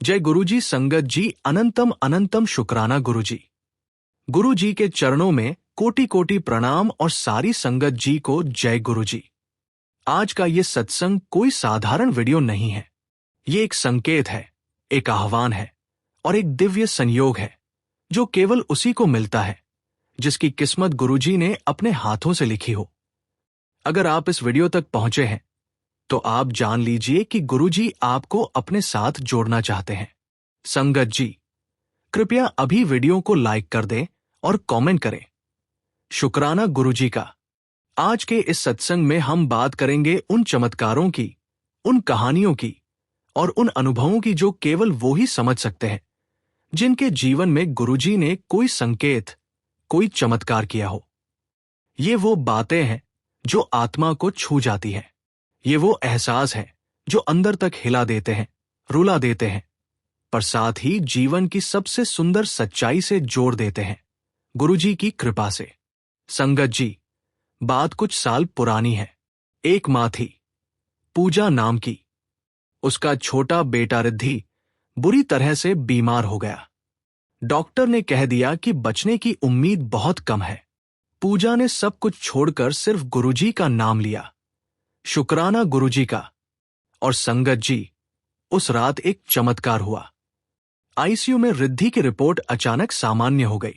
जय गुरुजी। संगत जी, अनंतम अनंतम शुक्राना गुरुजी। गुरुजी के चरणों में कोटि कोटि प्रणाम और सारी संगत जी को जय गुरुजी। आज का ये सत्संग कोई साधारण वीडियो नहीं है। ये एक संकेत है, एक आह्वान है और एक दिव्य संयोग है जो केवल उसी को मिलता है जिसकी किस्मत गुरुजी ने अपने हाथों से लिखी हो। अगर आप इस वीडियो तक पहुंचे हैं तो आप जान लीजिए कि गुरुजी आपको अपने साथ जोड़ना चाहते हैं। संगत जी, कृपया अभी वीडियो को लाइक कर दें और कमेंट करें। शुक्राना गुरुजी का। आज के इस सत्संग में हम बात करेंगे उन चमत्कारों की, उन कहानियों की और उन अनुभवों की जो केवल वो ही समझ सकते हैं जिनके जीवन में गुरुजी ने कोई संकेत, कोई चमत्कार किया हो। ये वो बातें हैं जो आत्मा को छू जाती हैं। ये वो एहसास है जो अंदर तक हिला देते हैं, रुला देते हैं, पर साथ ही जीवन की सबसे सुंदर सच्चाई से जोड़ देते हैं, गुरुजी की कृपा से। संगत जी, बात कुछ साल पुरानी है। एक माँ थी, पूजा नाम की। उसका छोटा बेटा रिद्धि बुरी तरह से बीमार हो गया। डॉक्टर ने कह दिया कि बचने की उम्मीद बहुत कम है। पूजा ने सब कुछ छोड़कर सिर्फ गुरुजी का नाम लिया, शुक्राना गुरुजी का। और संगत जी, उस रात एक चमत्कार हुआ। आईसीयू में रिद्धि की रिपोर्ट अचानक सामान्य हो गई।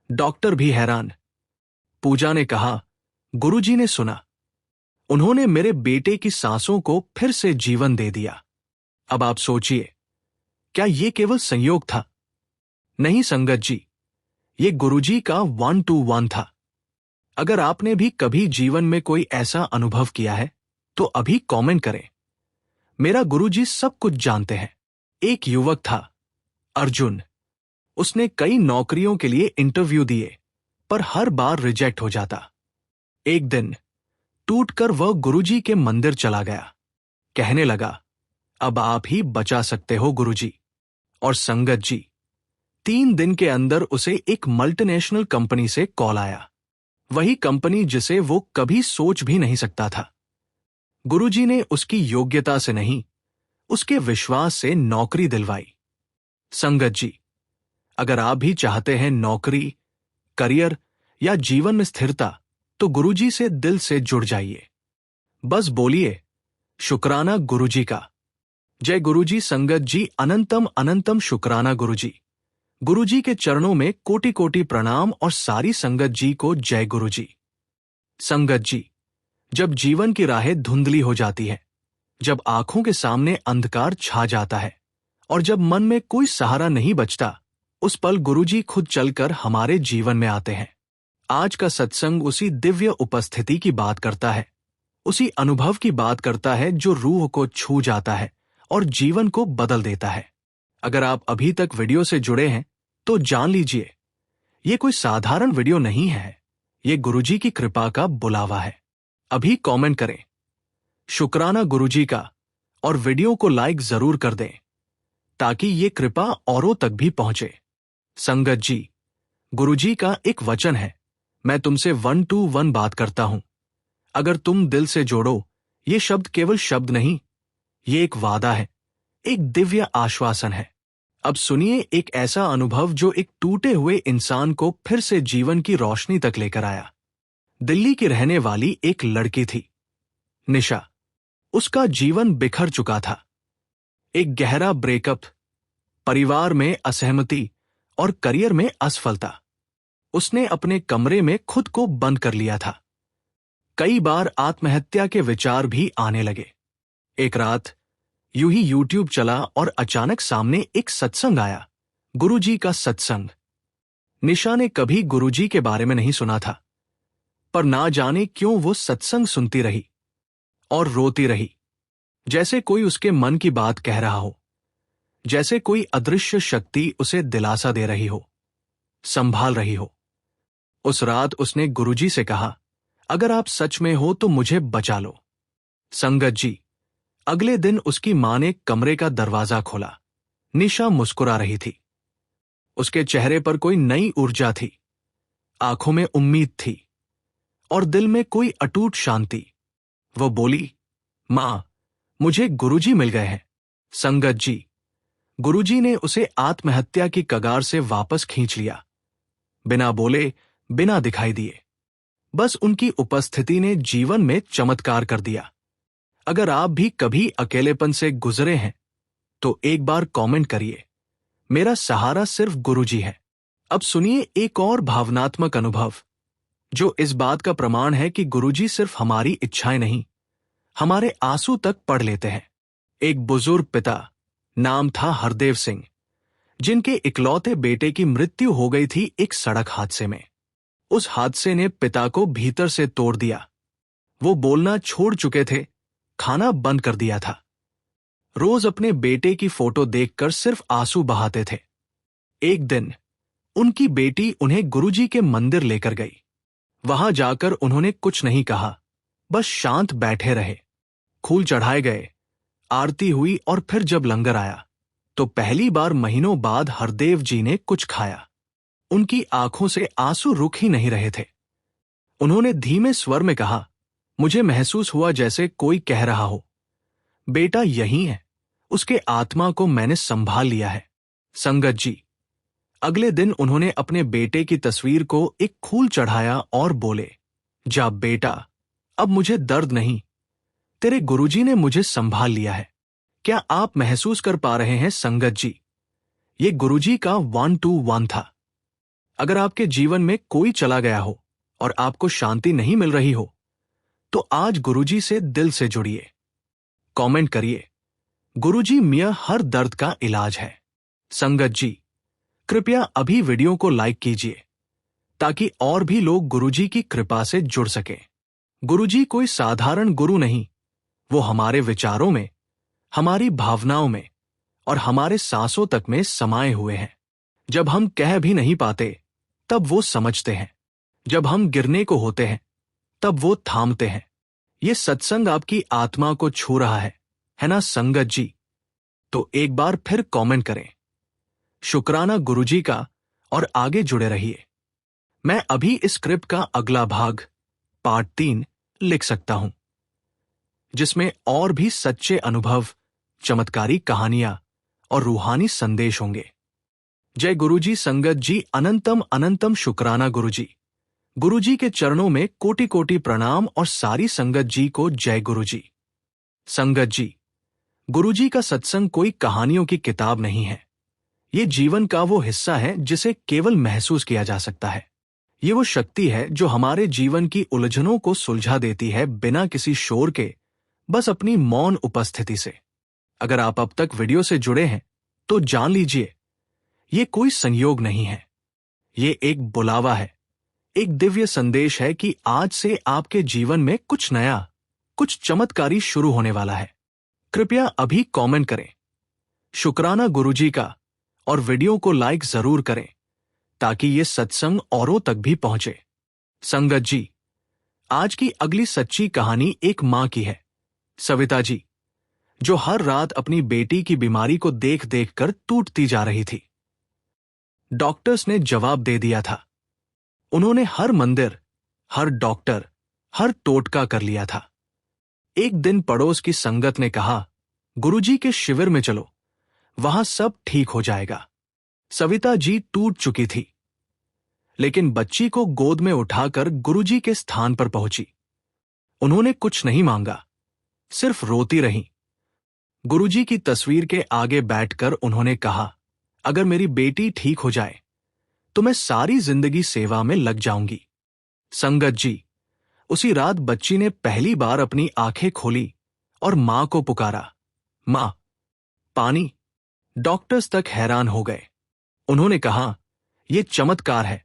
डॉक्टर भी हैरान। पूजा ने कहा, गुरुजी ने सुना। उन्होंने मेरे बेटे की सांसों को फिर से जीवन दे दिया। अब आप सोचिए, क्या यह केवल संयोग था? नहीं संगत जी, ये गुरुजी का 1-to-1 था। अगर आपने भी कभी जीवन में कोई ऐसा अनुभव किया है तो अभी कमेंट करें। मेरा गुरुजी सब कुछ जानते हैं। एक युवक था, अर्जुन। उसने कई नौकरियों के लिए इंटरव्यू दिए, पर हर बार रिजेक्ट हो जाता। एक दिन टूटकर वह गुरुजी के मंदिर चला गया। कहने लगा, अब आप ही बचा सकते हो गुरुजी। और संगत जी, 3 दिन के अंदर उसे एक मल्टीनेशनल कंपनी से कॉल आया। वही कंपनी जिसे वो कभी सोच भी नहीं सकता था। गुरुजी ने उसकी योग्यता से नहीं, उसके विश्वास से नौकरी दिलवाई। संगत जी, अगर आप भी चाहते हैं नौकरी, करियर या जीवन में स्थिरता, तो गुरुजी से दिल से जुड़ जाइए। बस बोलिए, शुक्राना गुरुजी का। जय गुरुजी। संगत जी, अनंतम अनंतम शुक्राना गुरुजी। गुरुजी के चरणों में कोटि कोटि प्रणाम और सारी संगत जी को जय गुरुजी। संगत जी, जब जीवन की राहें धुंधली हो जाती है, जब आंखों के सामने अंधकार छा जाता है और जब मन में कोई सहारा नहीं बचता, उस पल गुरुजी खुद चलकर हमारे जीवन में आते हैं। आज का सत्संग उसी दिव्य उपस्थिति की बात करता है, उसी अनुभव की बात करता है जो रूह को छू जाता है और जीवन को बदल देता है। अगर आप अभी तक वीडियो से जुड़े हैं तो जान लीजिए, ये कोई साधारण वीडियो नहीं है। ये गुरुजी की कृपा का बुलावा है। अभी कमेंट करें, शुक्राना गुरुजी का, और वीडियो को लाइक जरूर कर दें ताकि ये कृपा औरों तक भी पहुंचे। संगत जी, गुरुजी का एक वचन है, मैं तुमसे 1-to-1 बात करता हूं। अगर तुम दिल से जोड़ो, ये शब्द केवल शब्द नहीं, ये एक वादा है, एक दिव्य आश्वासन है। अब सुनिए एक ऐसा अनुभव जो एक टूटे हुए इंसान को फिर से जीवन की रोशनी तक लेकर आया। दिल्ली की रहने वाली एक लड़की थी, निशा। उसका जीवन बिखर चुका था। एक गहरा ब्रेकअप, परिवार में असहमति और करियर में असफलता। उसने अपने कमरे में खुद को बंद कर लिया था। कई बार आत्महत्या के विचार भी आने लगे। एक रात यूं ही यूट्यूब चला और अचानक सामने एक सत्संग आया, गुरुजी का सत्संग। निशा ने कभी गुरुजी के बारे में नहीं सुना था, पर ना जाने क्यों वो सत्संग सुनती रही और रोती रही, जैसे कोई उसके मन की बात कह रहा हो, जैसे कोई अदृश्य शक्ति उसे दिलासा दे रही हो, संभाल रही हो। उस रात उसने गुरुजी से कहा, अगर आप सच में हो तो मुझे बचा लो। संगत जी, अगले दिन उसकी मां ने कमरे का दरवाजा खोला। निशा मुस्कुरा रही थी। उसके चेहरे पर कोई नई ऊर्जा थी, आंखों में उम्मीद थी और दिल में कोई अटूट शांति। वो बोली, मां, मुझे गुरुजी मिल गए हैं। संगत जी, गुरुजी ने उसे आत्महत्या की कगार से वापस खींच लिया, बिना बोले, बिना दिखाई दिए। बस उनकी उपस्थिति ने जीवन में चमत्कार कर दिया। अगर आप भी कभी अकेलेपन से गुजरे हैं तो एक बार कमेंट करिए, मेरा सहारा सिर्फ गुरुजी है। अब सुनिए एक और भावनात्मक अनुभव, जो इस बात का प्रमाण है कि गुरुजी सिर्फ हमारी इच्छाएं नहीं, हमारे आंसू तक पढ़ लेते हैं। एक बुजुर्ग पिता, नाम था हरदेव सिंह, जिनके इकलौते बेटे की मृत्यु हो गई थी एक सड़क हादसे में। उस हादसे ने पिता को भीतर से तोड़ दिया। वो बोलना छोड़ चुके थे, खाना बंद कर दिया था। रोज अपने बेटे की फोटो देखकर सिर्फ आंसू बहाते थे। एक दिन उनकी बेटी उन्हें गुरुजी के मंदिर लेकर गई। वहां जाकर उन्होंने कुछ नहीं कहा, बस शांत बैठे रहे। फूल चढ़ाए गए, आरती हुई और फिर जब लंगर आया तो पहली बार महीनों बाद हरदेव जी ने कुछ खाया। उनकी आंखों से आंसू रुक ही नहीं रहे थे। उन्होंने धीमे स्वर में कहा, मुझे महसूस हुआ जैसे कोई कह रहा हो, बेटा यही है, उसके आत्मा को मैंने संभाल लिया है। संगत जी, अगले दिन उन्होंने अपने बेटे की तस्वीर को एक फूल चढ़ाया और बोले, जा बेटा, अब मुझे दर्द नहीं, तेरे गुरुजी ने मुझे संभाल लिया है। क्या आप महसूस कर पा रहे हैं संगत जी? ये गुरुजी का 1-to-1 था। अगर आपके जीवन में कोई चला गया हो और आपको शांति नहीं मिल रही हो तो आज गुरुजी से दिल से जुड़िए। कमेंट करिए, गुरुजी मियां हर दर्द का इलाज है। संगत जी, कृपया अभी वीडियो को लाइक कीजिए ताकि और भी लोग गुरुजी की कृपा से जुड़ सकें। गुरुजी कोई साधारण गुरु नहीं, वो हमारे विचारों में, हमारी भावनाओं में और हमारे सांसों तक में समाये हुए हैं। जब हम कह भी नहीं पाते तब वो समझते हैं। जब हम गिरने को होते हैं तब वो थामते हैं। ये सत्संग आपकी आत्मा को छू रहा है ना संगत जी? तो एक बार फिर कमेंट करें, शुक्राना गुरुजी का, और आगे जुड़े रहिए। मैं अभी इस स्क्रिप्ट का अगला भाग, पार्ट 3 लिख सकता हूं, जिसमें और भी सच्चे अनुभव, चमत्कारी कहानियां और रूहानी संदेश होंगे। जय गुरुजी संगत जी, अनंतम अनंतम शुक्राना गुरुजी। गुरुजी के चरणों में कोटि कोटि प्रणाम और सारी संगत जी को जय गुरुजी। संगत जी, गुरुजी का सत्संग कोई कहानियों की किताब नहीं है। ये जीवन का वो हिस्सा है जिसे केवल महसूस किया जा सकता है। ये वो शक्ति है जो हमारे जीवन की उलझनों को सुलझा देती है बिना किसी शोर के, बस अपनी मौन उपस्थिति से। अगर आप अब तक वीडियो से जुड़े हैं तो जान लीजिए, ये कोई संयोग नहीं है, ये एक बुलावा है, एक दिव्य संदेश है कि आज से आपके जीवन में कुछ नया, कुछ चमत्कारी शुरू होने वाला है। कृपया अभी कमेंट करें, शुक्राना गुरुजी का, और वीडियो को लाइक जरूर करें ताकि ये सत्संग औरों तक भी पहुंचे। संगत जी, आज की अगली सच्ची कहानी एक मां की है, सविता जी, जो हर रात अपनी बेटी की बीमारी को देख देख कर टूटती जा रही थी। डॉक्टर्स ने जवाब दे दिया था। उन्होंने हर मंदिर, हर डॉक्टर, हर टोटका कर लिया था। एक दिन पड़ोस की संगत ने कहा, गुरुजी के शिविर में चलो, वहां सब ठीक हो जाएगा। सविता जी टूट चुकी थी, लेकिन बच्ची को गोद में उठाकर गुरुजी के स्थान पर पहुंची। उन्होंने कुछ नहीं मांगा, सिर्फ रोती रहीं। गुरुजी की तस्वीर के आगे बैठकर उन्होंने कहा, अगर मेरी बेटी ठीक हो जाए तो मैं सारी जिंदगी सेवा में लग जाऊंगी। संगत जी, उसी रात बच्ची ने पहली बार अपनी आंखें खोली और मां को पुकारा, मां, पानी। डॉक्टर्स तक हैरान हो गए। उन्होंने कहा, यह चमत्कार है,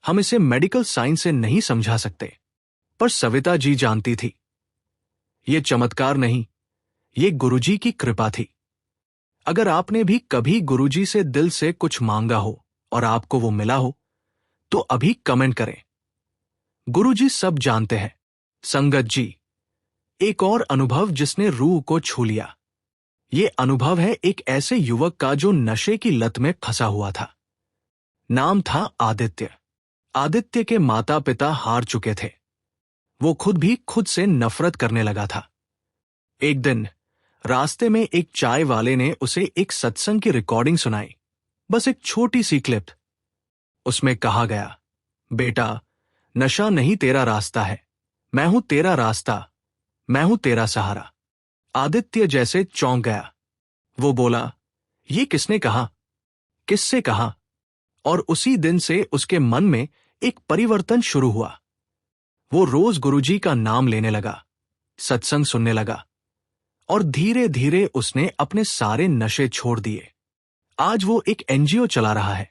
हम इसे मेडिकल साइंस से नहीं समझा सकते। पर सविता जी जानती थी, यह चमत्कार नहीं, ये गुरुजी की कृपा थी। अगर आपने भी कभी गुरुजी से दिल से कुछ मांगा हो और आपको वो मिला हो तो अभी कमेंट करें, गुरुजी सब जानते हैं। संगत जी, एक और अनुभव जिसने रूह को छू लिया। ये अनुभव है एक ऐसे युवक का जो नशे की लत में फंसा हुआ था। नाम था आदित्य। आदित्य के माता पिता हार चुके थे। वो खुद भी खुद से नफरत करने लगा था। एक दिन रास्ते में एक चाय वाले ने उसे एक सत्संग की रिकॉर्डिंग सुनाई, बस एक छोटी सी क्लिप। उसमें कहा गया, बेटा, नशा नहीं तेरा रास्ता है, मैं हूं तेरा रास्ता, मैं हूं तेरा सहारा। आदित्य जैसे चौंक गया। वो बोला, ये किसने कहा, किससे कहा? और उसी दिन से उसके मन में एक परिवर्तन शुरू हुआ। वो रोज गुरुजी का नाम लेने लगा, सत्संग सुनने लगा, और धीरे धीरे उसने अपने सारे नशे छोड़ दिए। आज वो एक एनजीओ चला रहा है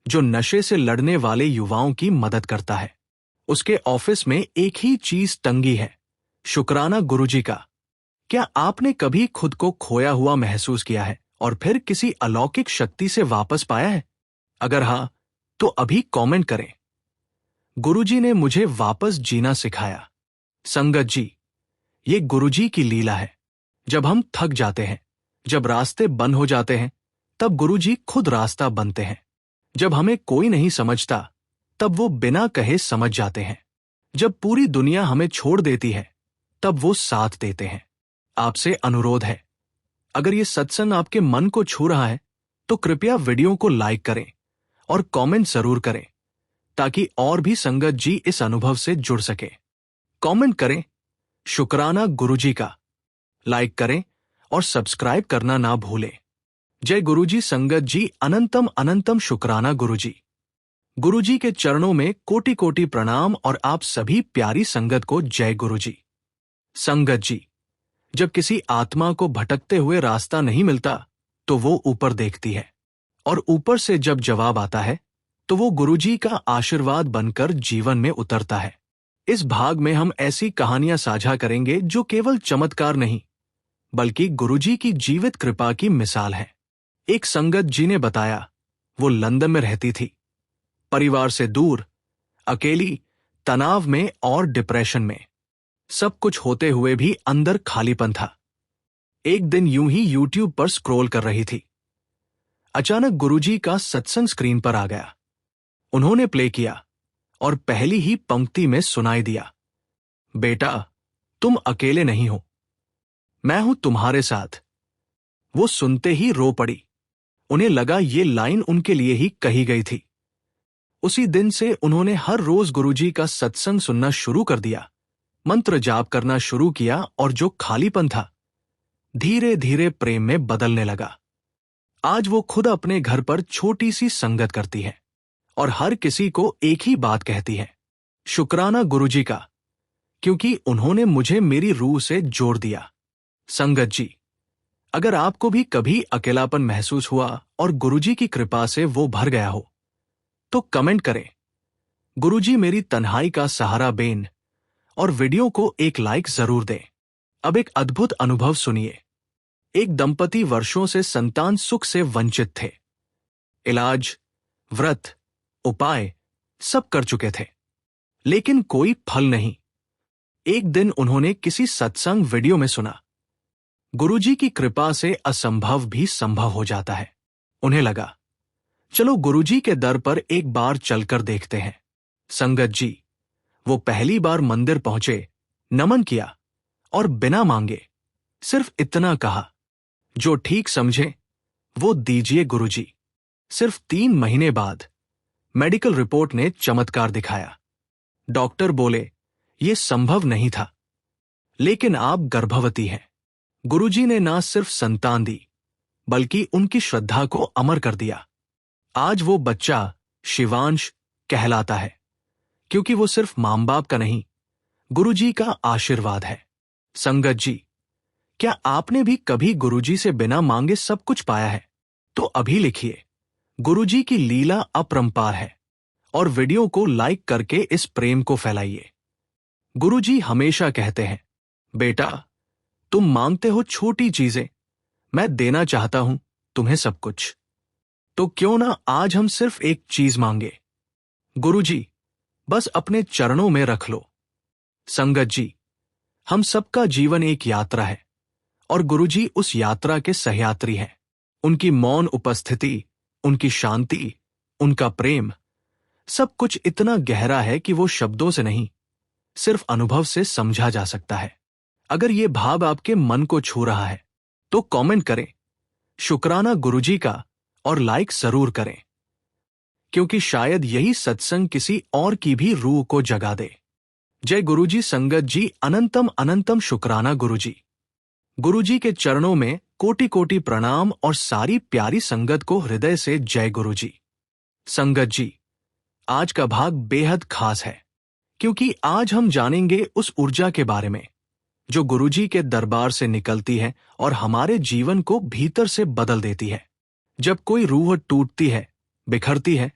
जो नशे से लड़ने वाले युवाओं की मदद करता है। उसके ऑफिस में एक ही चीज टंगी है, शुक्राना गुरुजी का। क्या आपने कभी खुद को खोया हुआ महसूस किया है और फिर किसी अलौकिक शक्ति से वापस पाया है? अगर हां, तो अभी कमेंट करें। गुरुजी ने मुझे वापस जीना सिखाया। संगत जी, ये गुरुजी की लीला है। जब हम थक जाते हैं, जब रास्ते बंद हो जाते हैं, तब गुरुजी खुद रास्ता बनते हैं। जब हमें कोई नहीं समझता, तब वो बिना कहे समझ जाते हैं। जब पूरी दुनिया हमें छोड़ देती है, तब वो साथ देते हैं। आपसे अनुरोध है, अगर ये सत्संग आपके मन को छू रहा है, तो कृपया वीडियो को लाइक करें और कमेंट जरूर करें, ताकि और भी संगत जी इस अनुभव से जुड़ सके। कमेंट करें, शुक्राना गुरुजी का। लाइक करें और सब्सक्राइब करना ना भूलें। जय गुरुजी। संगत जी, अनंतम अनंतम शुक्राना गुरुजी। गुरुजी के चरणों में कोटि कोटि प्रणाम और आप सभी प्यारी संगत को जय गुरुजी। संगत जी, जब किसी आत्मा को भटकते हुए रास्ता नहीं मिलता, तो वो ऊपर देखती है, और ऊपर से जब जवाब आता है, तो वो गुरुजी का आशीर्वाद बनकर जीवन में उतरता है। इस भाग में हम ऐसी कहानियां साझा करेंगे जो केवल चमत्कार नहीं, बल्कि गुरुजी की जीवित कृपा की मिसाल है। एक संगत जी ने बताया, वो लंदन में रहती थी, परिवार से दूर, अकेली, तनाव में और डिप्रेशन में। सब कुछ होते हुए भी अंदर खालीपन था। एक दिन यूं ही यूट्यूब पर स्क्रॉल कर रही थी। अचानक गुरुजी का सत्संग स्क्रीन पर आ गया। उन्होंने प्ले किया और पहली ही पंक्ति में सुनाई दिया, बेटा, तुम अकेले नहीं हो, मैं हूं तुम्हारे साथ। वो सुनते ही रो पड़ी। उन्हें लगा ये लाइन उनके लिए ही कही गई थी। उसी दिन से उन्होंने हर रोज गुरुजी का सत्संग सुनना शुरू कर दिया, मंत्र जाप करना शुरू किया, और जो खालीपन था, धीरे धीरे प्रेम में बदलने लगा। आज वो खुद अपने घर पर छोटी सी संगत करती है और हर किसी को एक ही बात कहती है, शुक्राना गुरुजी का, क्योंकि उन्होंने मुझे मेरी रूह से जोड़ दिया। संगत जी, अगर आपको भी कभी अकेलापन महसूस हुआ और गुरुजी की कृपा से वो भर गया हो, तो कमेंट करें, गुरुजी मेरी तन्हाई का सहारा बेन, और वीडियो को एक लाइक जरूर दें। अब एक अद्भुत अनुभव सुनिए। एक दंपति वर्षों से संतान सुख से वंचित थे। इलाज, व्रत, उपाय सब कर चुके थे, लेकिन कोई फल नहीं। एक दिन उन्होंने किसी सत्संग वीडियो में सुना, गुरुजी की कृपा से असंभव भी संभव हो जाता है। उन्हें लगा, चलो गुरुजी के दर पर एक बार चलकर देखते हैं। संगत जी, वो पहली बार मंदिर पहुंचे, नमन किया और बिना मांगे सिर्फ इतना कहा, जो ठीक समझे वो दीजिए गुरुजी। सिर्फ 3 महीने बाद मेडिकल रिपोर्ट ने चमत्कार दिखाया। डॉक्टर बोले, ये संभव नहीं था, लेकिन आप गर्भवती हैं। गुरुजी ने ना सिर्फ संतान दी, बल्कि उनकी श्रद्धा को अमर कर दिया। आज वो बच्चा शिवांश कहलाता है, क्योंकि वो सिर्फ मां बाप का नहीं, गुरुजी का आशीर्वाद है। संगत जी, क्या आपने भी कभी गुरुजी से बिना मांगे सब कुछ पाया है? तो अभी लिखिए, गुरुजी की लीला अपरंपार है, और वीडियो को लाइक करके इस प्रेम को फैलाइए। गुरुजी हमेशा कहते हैं, बेटा, तुम मांगते हो छोटी चीजें, मैं देना चाहता हूं तुम्हें सब कुछ। तो क्यों ना आज हम सिर्फ एक चीज मांगे, गुरुजी, बस अपने चरणों में रख लो। संगत जी, हम सबका जीवन एक यात्रा है, और गुरुजी उस यात्रा के सहयात्री हैं। उनकी मौन उपस्थिति, उनकी शांति, उनका प्रेम, सब कुछ इतना गहरा है कि वो शब्दों से नहीं, सिर्फ अनुभव से समझा जा सकता है। अगर ये भाव आपके मन को छू रहा है, तो कमेंट करें शुक्राना गुरुजी का और लाइक जरूर करें, क्योंकि शायद यही सत्संग किसी और की भी रूह को जगा दे। जय गुरुजी। संगत जी, अनंतम अनंतम शुक्राना गुरुजी। गुरुजी के चरणों में कोटि कोटि प्रणाम और सारी प्यारी संगत को हृदय से जय गुरुजी। संगत जी, आज का भाग बेहद खास है, क्योंकि आज हम जानेंगे उस ऊर्जा के बारे में जो गुरुजी के दरबार से निकलती है और हमारे जीवन को भीतर से बदल देती है। जब कोई रूह टूटती है, बिखरती है,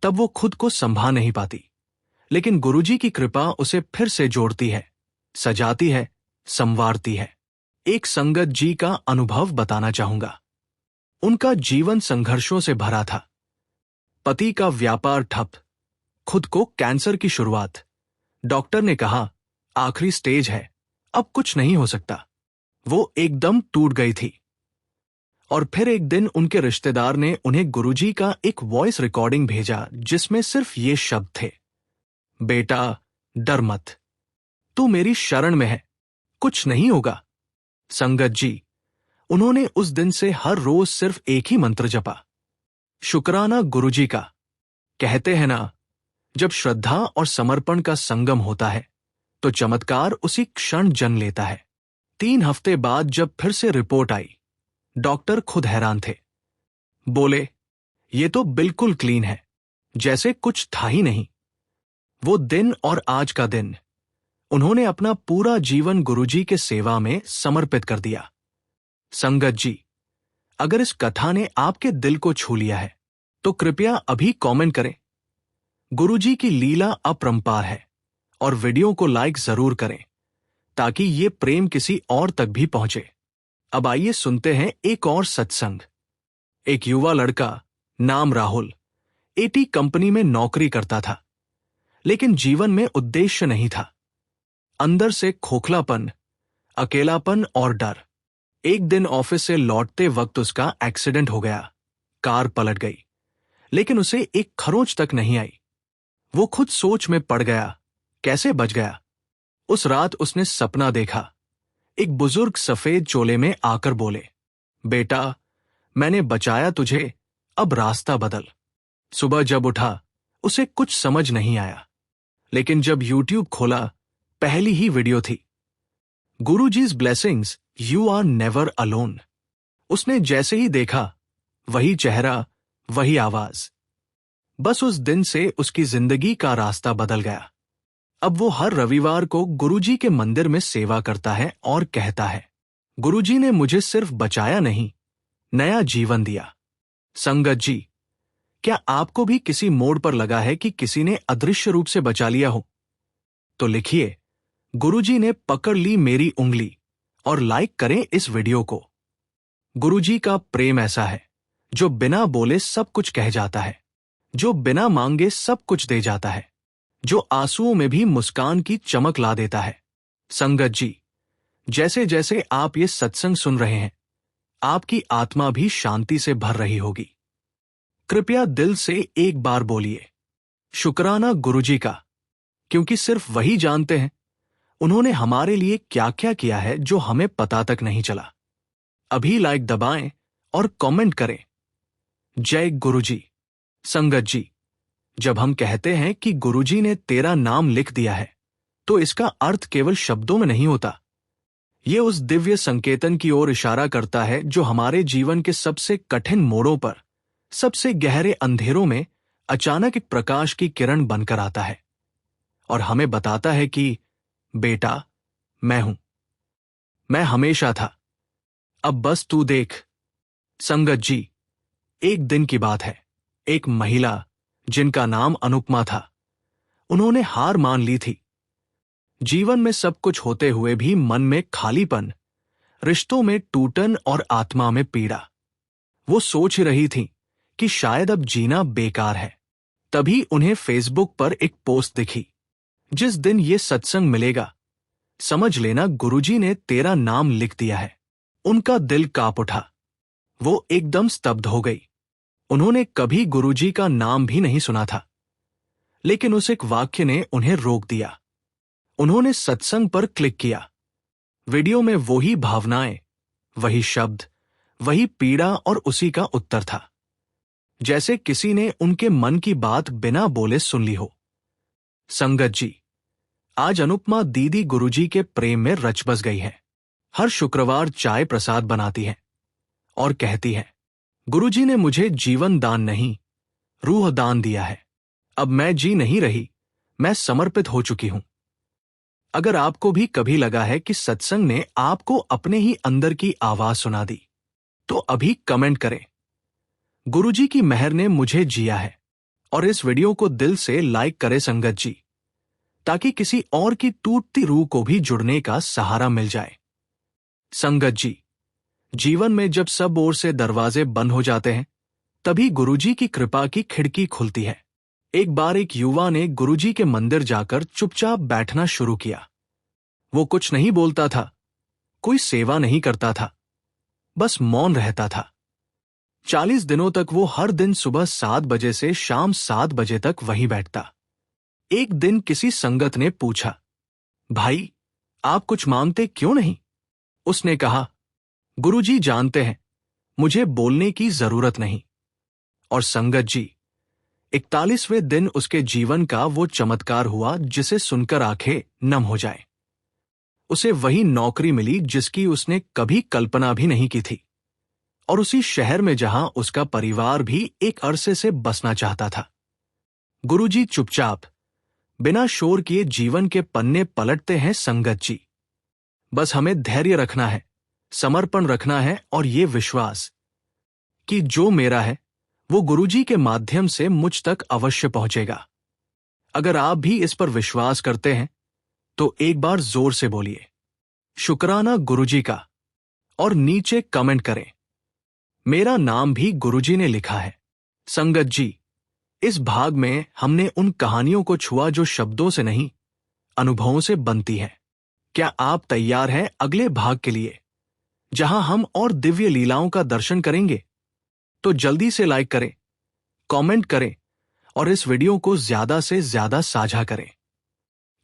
तब वो खुद को संभाल नहीं पाती, लेकिन गुरुजी की कृपा उसे फिर से जोड़ती है, सजाती है, संवारती है। एक संगत जी का अनुभव बताना चाहूंगा। उनका जीवन संघर्षों से भरा था। पति का व्यापार ठप, खुद को कैंसर की शुरुआत। डॉक्टर ने कहा आखिरी स्टेज है, अब कुछ नहीं हो सकता। वो एकदम टूट गई थी। और फिर एक दिन उनके रिश्तेदार ने उन्हें गुरुजी का एक वॉइस रिकॉर्डिंग भेजा, जिसमें सिर्फ ये शब्द थे, बेटा डर मत, तू मेरी शरण में है, कुछ नहीं होगा। संगत जी, उन्होंने उस दिन से हर रोज सिर्फ एक ही मंत्र जपा, शुक्राना गुरुजी का। कहते हैं ना, जब श्रद्धा और समर्पण का संगम होता है तो चमत्कार उसी क्षण जन्म लेता है। 3 हफ्ते बाद जब फिर से रिपोर्ट आई, डॉक्टर खुद हैरान थे। बोले, ये तो बिल्कुल क्लीन है, जैसे कुछ था ही नहीं। वो दिन और आज का दिन उन्होंने अपना पूरा जीवन गुरुजी के सेवा में समर्पित कर दिया। संगत जी, अगर इस कथा ने आपके दिल को छू लिया है तो कृपया अभी कमेंट करें। गुरुजी की लीला अपरंपार है और वीडियो को लाइक जरूर करें, ताकि ये प्रेम किसी और तक भी पहुंचे। अब आइए सुनते हैं एक और सत्संग। एक युवा लड़का, नाम राहुल, एटी कंपनी में नौकरी करता था, लेकिन जीवन में उद्देश्य नहीं था। अंदर से खोखलापन, अकेलापन और डर। एक दिन ऑफिस से लौटते वक्त उसका एक्सीडेंट हो गया। कार पलट गई, लेकिन उसे एक खरोंच तक नहीं आई। वो खुद सोच में पड़ गया, कैसे बच गया। उस रात उसने सपना देखा। एक बुजुर्ग सफेद चोले में आकर बोले, बेटा मैंने बचाया तुझे, अब रास्ता बदल। सुबह जब उठा उसे कुछ समझ नहीं आया, लेकिन जब यूट्यूब खोला पहली ही वीडियो थी, Guruji's blessings, you are never alone. उसने जैसे ही देखा, वही चेहरा, वही आवाज। बस उस दिन से उसकी जिंदगी का रास्ता बदल गया। अब वो हर रविवार को गुरुजी के मंदिर में सेवा करता है और कहता है, गुरुजी ने मुझे सिर्फ बचाया नहीं, नया जीवन दिया। संगत जी, क्या आपको भी किसी मोड़ पर लगा है कि किसी ने अदृश्य रूप से बचा लिया हो? तो लिखिए, गुरुजी ने पकड़ ली मेरी उंगली, और लाइक करें इस वीडियो को। गुरुजी का प्रेम ऐसा है जो बिना बोले सब कुछ कह जाता है, जो बिना मांगे सब कुछ दे जाता है, जो आंसुओं में भी मुस्कान की चमक ला देता है। संगत जी, जैसे जैसे आप ये सत्संग सुन रहे हैं, आपकी आत्मा भी शांति से भर रही होगी। कृपया दिल से एक बार बोलिए, शुक्राना गुरुजी का, क्योंकि सिर्फ वही जानते हैं उन्होंने हमारे लिए क्या क्या किया है जो हमें पता तक नहीं चला। अभी लाइक दबाएं और कमेंट करें, जय गुरुजी। संगत जी, जब हम कहते हैं कि गुरुजी ने तेरा नाम लिख दिया है, तो इसका अर्थ केवल शब्दों में नहीं होता। ये उस दिव्य संकेतन की ओर इशारा करता है जो हमारे जीवन के सबसे कठिन मोड़ों पर, सबसे गहरे अंधेरों में अचानक एक प्रकाश की किरण बनकर आता है और हमें बताता है कि बेटा मैं हूं, मैं हमेशा था, अब बस तू देख। संगत जी, एक दिन की बात है। एक महिला जिनका नाम अनुपमा था, उन्होंने हार मान ली थी। जीवन में सब कुछ होते हुए भी मन में खालीपन, रिश्तों में टूटन और आत्मा में पीड़ा। वो सोच रही थी कि शायद अब जीना बेकार है। तभी उन्हें फेसबुक पर एक पोस्ट दिखी, जिस दिन ये सत्संग मिलेगा, समझ लेना गुरुजी ने तेरा नाम लिख दिया है। उनका दिल कांप उठा। वो एकदम स्तब्ध हो गई। उन्होंने कभी गुरुजी का नाम भी नहीं सुना था, लेकिन उस एक वाक्य ने उन्हें रोक दिया। उन्होंने सत्संग पर क्लिक किया। वीडियो में वही भावनाएं, वही शब्द, वही पीड़ा और उसी का उत्तर था, जैसे किसी ने उनके मन की बात बिना बोले सुन ली हो। संगत जी, आज अनुपमा दीदी गुरुजी के प्रेम में रच बस गई है। हर शुक्रवार चाय प्रसाद बनाती है और कहती है, गुरुजी ने मुझे जीवन दान नहीं, रूह दान दिया है। अब मैं जी नहीं रही, मैं समर्पित हो चुकी हूं। अगर आपको भी कभी लगा है कि सत्संग ने आपको अपने ही अंदर की आवाज सुना दी, तो अभी कमेंट करें, गुरुजी की मेहर ने मुझे जिया है। और इस वीडियो को दिल से लाइक करें संगत जी, ताकि किसी और की टूटती रूह को भी जुड़ने का सहारा मिल जाए। संगत जी, जीवन में जब सब ओर से दरवाजे बंद हो जाते हैं, तभी गुरुजी की कृपा की खिड़की खुलती है। एक बार एक युवा ने गुरुजी के मंदिर जाकर चुपचाप बैठना शुरू किया। वो कुछ नहीं बोलता था, कोई सेवा नहीं करता था, बस मौन रहता था। 40 दिनों तक वो हर दिन सुबह 7 बजे से शाम 7 बजे तक वहीं बैठता। एक दिन किसी संगत ने पूछा, भाई, आप कुछ मांगते क्यों नहीं? उसने कहा, गुरुजी जानते हैं, मुझे बोलने की जरूरत नहीं। और संगत जी, 41वें दिन उसके जीवन का वो चमत्कार हुआ जिसे सुनकर आंखें नम हो जाए। उसे वही नौकरी मिली जिसकी उसने कभी कल्पना भी नहीं की थी, और उसी शहर में जहां उसका परिवार भी एक अरसे से बसना चाहता था। गुरुजी चुपचाप, बिना शोर किए जीवन के पन्ने पलटते हैं संगत जी। बस हमें धैर्य रखना है, समर्पण रखना है और ये विश्वास कि जो मेरा है वो गुरुजी के माध्यम से मुझ तक अवश्य पहुंचेगा। अगर आप भी इस पर विश्वास करते हैं तो एक बार जोर से बोलिए, शुक्राना गुरुजी का, और नीचे कमेंट करें, मेरा नाम भी गुरुजी ने लिखा है। संगत जी, इस भाग में हमने उन कहानियों को छुआ जो शब्दों से नहीं, अनुभवों से बनती है। क्या आप तैयार हैं अगले भाग के लिए, जहां हम और दिव्य लीलाओं का दर्शन करेंगे? तो जल्दी से लाइक करें, कमेंट करें और इस वीडियो को ज्यादा से ज्यादा साझा करें,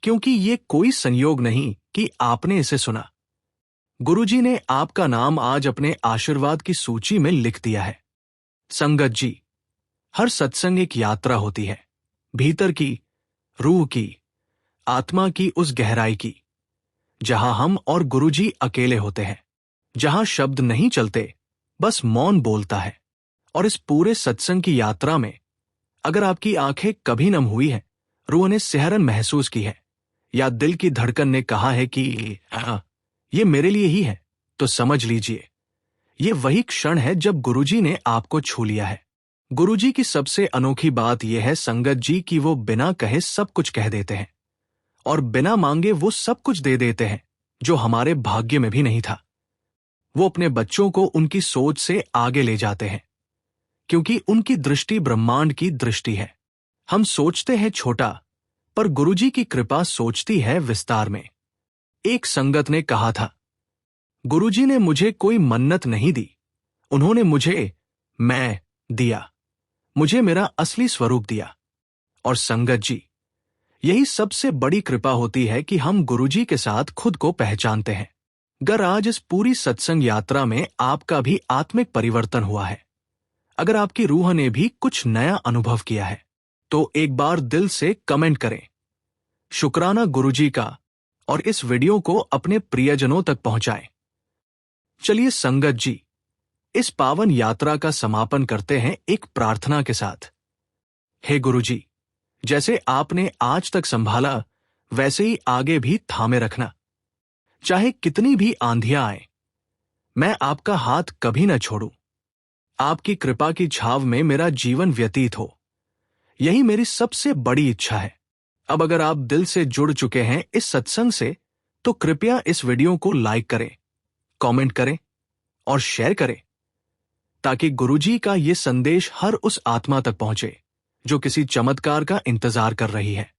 क्योंकि ये कोई संयोग नहीं कि आपने इसे सुना। गुरुजी ने आपका नाम आज अपने आशीर्वाद की सूची में लिख दिया है। संगत जी, हर सत्संग एक यात्रा होती है, भीतर की, रूह की, आत्मा की उस गहराई की, जहां हम और गुरुजी अकेले होते हैं, जहां शब्द नहीं चलते, बस मौन बोलता है। और इस पूरे सत्संग की यात्रा में अगर आपकी आंखें कभी नम हुई हैं, रूह ने सिहरन महसूस की है, या दिल की धड़कन ने कहा है कि हाँ, ये मेरे लिए ही है, तो समझ लीजिए, ये वही क्षण है जब गुरुजी ने आपको छू लिया है। गुरुजी की सबसे अनोखी बात यह है संगत जी कि वो बिना कहे सब कुछ कह देते हैं, और बिना मांगे वो सब कुछ दे देते हैं जो हमारे भाग्य में भी नहीं था। वो अपने बच्चों को उनकी सोच से आगे ले जाते हैं, क्योंकि उनकी दृष्टि ब्रह्मांड की दृष्टि है। हम सोचते हैं छोटा, पर गुरुजी की कृपा सोचती है विस्तार में। एक संगत ने कहा था, गुरुजी ने मुझे कोई मन्नत नहीं दी, उन्होंने मुझे मैं दिया, मुझे मेरा असली स्वरूप दिया। और संगत जी, यही सबसे बड़ी कृपा होती है कि हम गुरुजी के साथ खुद को पहचानते हैं। अगर आज इस पूरी सत्संग यात्रा में आपका भी आत्मिक परिवर्तन हुआ है, अगर आपकी रूह ने भी कुछ नया अनुभव किया है, तो एक बार दिल से कमेंट करें, शुक्राना गुरुजी का, और इस वीडियो को अपने प्रियजनों तक पहुंचाएं। चलिए संगत जी, इस पावन यात्रा का समापन करते हैं एक प्रार्थना के साथ। हे गुरुजी, जैसे आपने आज तक संभाला, वैसे ही आगे भी थामे रखना। चाहे कितनी भी आंधियां आए, मैं आपका हाथ कभी न छोड़ूं। आपकी कृपा की छाव में मेरा जीवन व्यतीत हो, यही मेरी सबसे बड़ी इच्छा है। अब अगर आप दिल से जुड़ चुके हैं इस सत्संग से, तो कृपया इस वीडियो को लाइक करें, कमेंट करें और शेयर करें, ताकि गुरुजी का ये संदेश हर उस आत्मा तक पहुंचे जो किसी चमत्कार का इंतजार कर रही है।